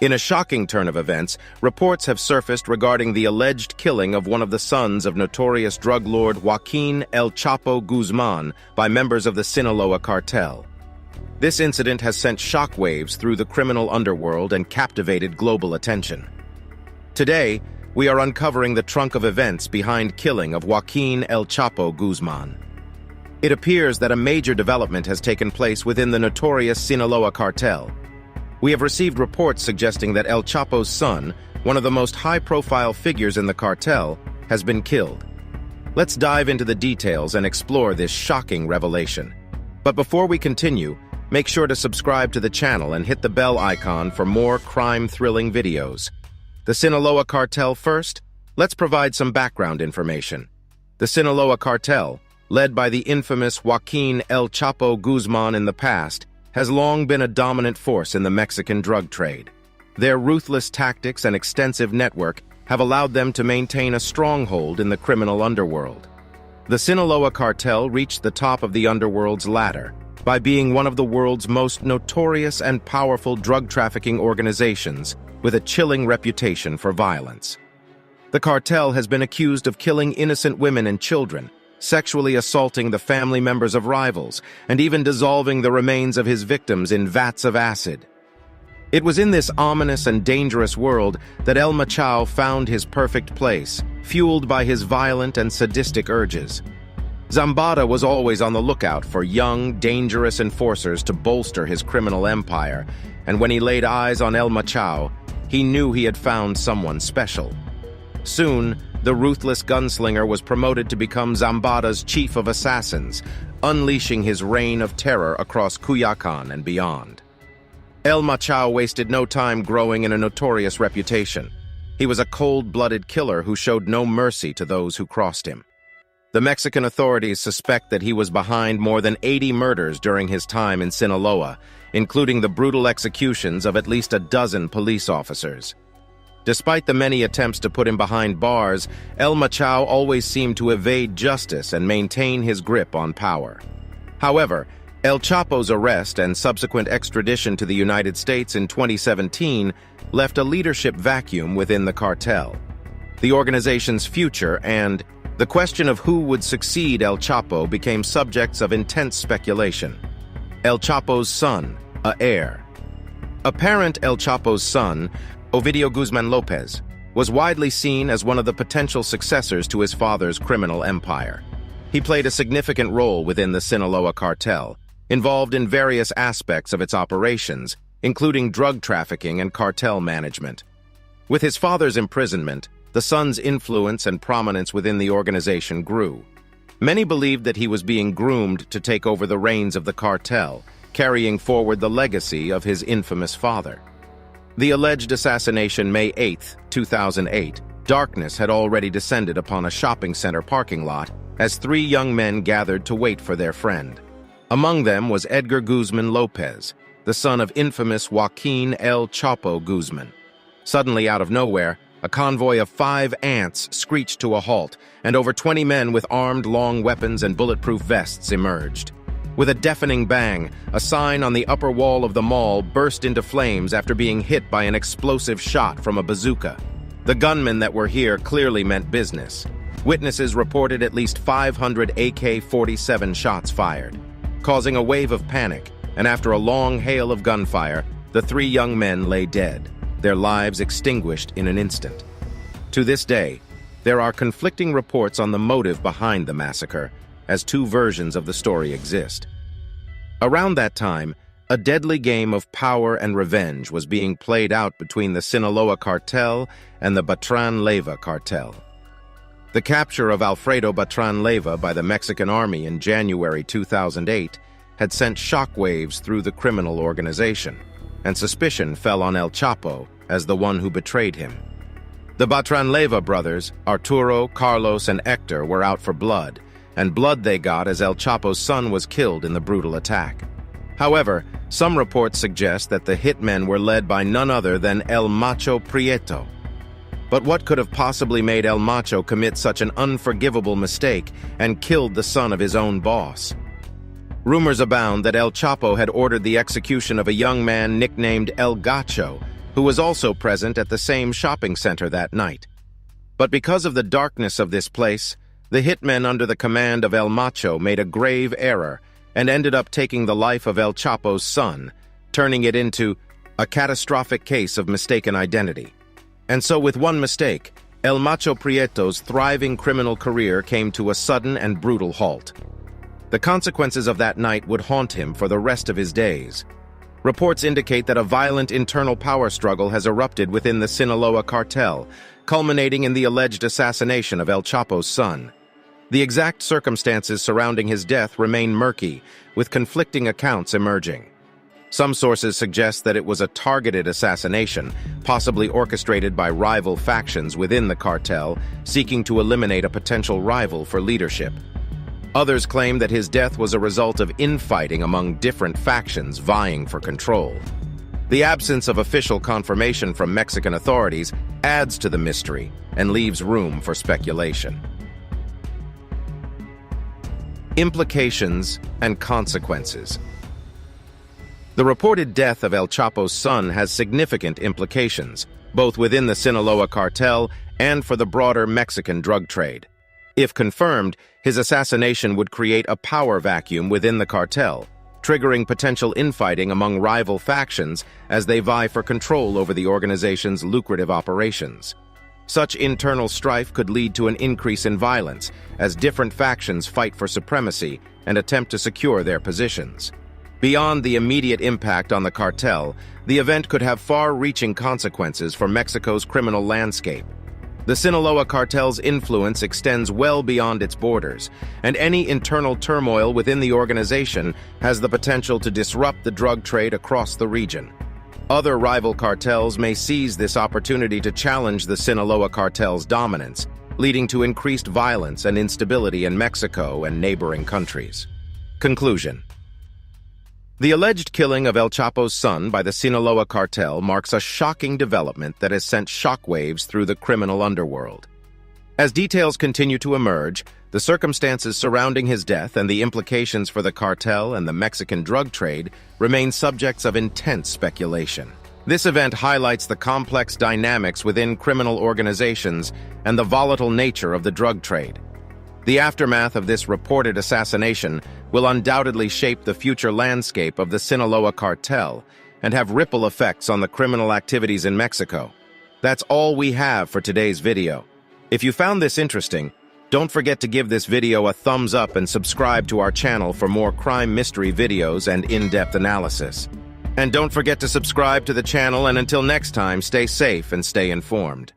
In a shocking turn of events, reports have surfaced regarding the alleged killing of one of the sons of notorious drug lord Joaquín El Chapo Guzmán by members of the Sinaloa Cartel. This incident has sent shockwaves through the criminal underworld and captivated global attention. Today, we are uncovering the trunk of events behind killing of Joaquín El Chapo Guzmán. It appears that a major development has taken place within the notorious Sinaloa Cartel. We have received reports suggesting that El Chapo's son, one of the most high-profile figures in the cartel, has been killed. Let's dive into the details and explore this shocking revelation. But before we continue, make sure to subscribe to the channel and hit the bell icon for more crime-thrilling videos. The Sinaloa Cartel first? Let's provide some background information. The Sinaloa Cartel, led by the infamous Joaquín El Chapo Guzmán in the past, has long been a dominant force in the Mexican drug trade. Their ruthless tactics and extensive network have allowed them to maintain a stronghold in the criminal underworld. The Sinaloa Cartel reached the top of the underworld's ladder by being one of the world's most notorious and powerful drug trafficking organizations with a chilling reputation for violence. The cartel has been accused of killing innocent women and children, sexually assaulting the family members of rivals, and even dissolving the remains of his victims in vats of acid. It was in this ominous and dangerous world that El Macho found his perfect place, fueled by his violent and sadistic urges. Zambada was always on the lookout for young, dangerous enforcers to bolster his criminal empire, and when he laid eyes on El Macho, he knew he had found someone special. Soon, the ruthless gunslinger was promoted to become Zambada's chief of assassins, unleashing his reign of terror across Culiacan and beyond. El Macho wasted no time growing in a notorious reputation. He was a cold-blooded killer who showed no mercy to those who crossed him. The Mexican authorities suspect that he was behind more than 80 murders during his time in Sinaloa, including the brutal executions of at least a dozen police officers. Despite the many attempts to put him behind bars, El Macho always seemed to evade justice and maintain his grip on power. However, El Chapo's arrest and subsequent extradition to the United States in 2017 left a leadership vacuum within the cartel. The organization's future and the question of who would succeed El Chapo became subjects of intense speculation. El Chapo's son, an heir. Apparent El Chapo's son, Ovidio Guzmán López, was widely seen as one of the potential successors to his father's criminal empire. He played a significant role within the Sinaloa Cartel, involved in various aspects of its operations, including drug trafficking and cartel management. With his father's imprisonment, the son's influence and prominence within the organization grew. Many believed that he was being groomed to take over the reins of the cartel, carrying forward the legacy of his infamous father. The alleged assassination May 8, 2008, darkness had already descended upon a shopping center parking lot as three young men gathered to wait for their friend. Among them was Edgar Guzmán López, the son of infamous Joaquín El Chapo Guzmán. Suddenly, out of nowhere, a convoy of 5 ants screeched to a halt, and over 20 men with armed long weapons and bulletproof vests emerged. With a deafening bang, a sign on the upper wall of the mall burst into flames after being hit by an explosive shot from a bazooka. The gunmen that were here clearly meant business. Witnesses reported at least 500 AK-47 shots fired, causing a wave of panic, and after a long hail of gunfire, the 3 young men lay dead, their lives extinguished in an instant. To this day, there are conflicting reports on the motive behind the massacre, as 2 versions of the story exist. Around that time, a deadly game of power and revenge was being played out between the Sinaloa Cartel and the Beltrán Leyva Cartel. The capture of Alfredo Beltrán Leyva by the Mexican Army in January 2008 had sent shockwaves through the criminal organization, and suspicion fell on El Chapo as the one who betrayed him. The Beltrán Leyva brothers, Arturo, Carlos, and Hector, were out for blood, and blood they got as El Chapo's son was killed in the brutal attack. However, some reports suggest that the hitmen were led by none other than El Macho Prieto. But what could have possibly made El Macho commit such an unforgivable mistake and killed the son of his own boss? Rumors abound that El Chapo had ordered the execution of a young man nicknamed El Gacho, who was also present at the same shopping center that night. But because of the darkness of this place, the hitmen under the command of El Macho made a grave error and ended up taking the life of El Chapo's son, turning it into a catastrophic case of mistaken identity. And so with one mistake, El Macho Prieto's thriving criminal career came to a sudden and brutal halt. The consequences of that night would haunt him for the rest of his days. Reports indicate that a violent internal power struggle has erupted within the Sinaloa Cartel, culminating in the alleged assassination of El Chapo's son. The exact circumstances surrounding his death remain murky, with conflicting accounts emerging. Some sources suggest that it was a targeted assassination, possibly orchestrated by rival factions within the cartel, seeking to eliminate a potential rival for leadership. Others claim that his death was a result of infighting among different factions vying for control. The absence of official confirmation from Mexican authorities adds to the mystery and leaves room for speculation. Implications and consequences. The reported death of El Chapo's son has significant implications, both within the Sinaloa Cartel and for the broader Mexican drug trade. If confirmed, his assassination would create a power vacuum within the cartel, triggering potential infighting among rival factions as they vie for control over the organization's lucrative operations. Such internal strife could lead to an increase in violence, as different factions fight for supremacy and attempt to secure their positions. Beyond the immediate impact on the cartel, the event could have far-reaching consequences for Mexico's criminal landscape. The Sinaloa Cartel's influence extends well beyond its borders, and any internal turmoil within the organization has the potential to disrupt the drug trade across the region. Other rival cartels may seize this opportunity to challenge the Sinaloa Cartel's dominance, leading to increased violence and instability in Mexico and neighboring countries. Conclusion. The alleged killing of El Chapo's son by the Sinaloa Cartel marks a shocking development that has sent shockwaves through the criminal underworld. As details continue to emerge, the circumstances surrounding his death and the implications for the cartel and the Mexican drug trade remain subjects of intense speculation. This event highlights the complex dynamics within criminal organizations and the volatile nature of the drug trade. The aftermath of this reported assassination will undoubtedly shape the future landscape of the Sinaloa Cartel and have ripple effects on the criminal activities in Mexico. That's all we have for today's video. If you found this interesting, don't forget to give this video a thumbs up and subscribe to our channel for more crime mystery videos and in-depth analysis. And don't forget to subscribe to the channel, and until next time, stay safe and stay informed.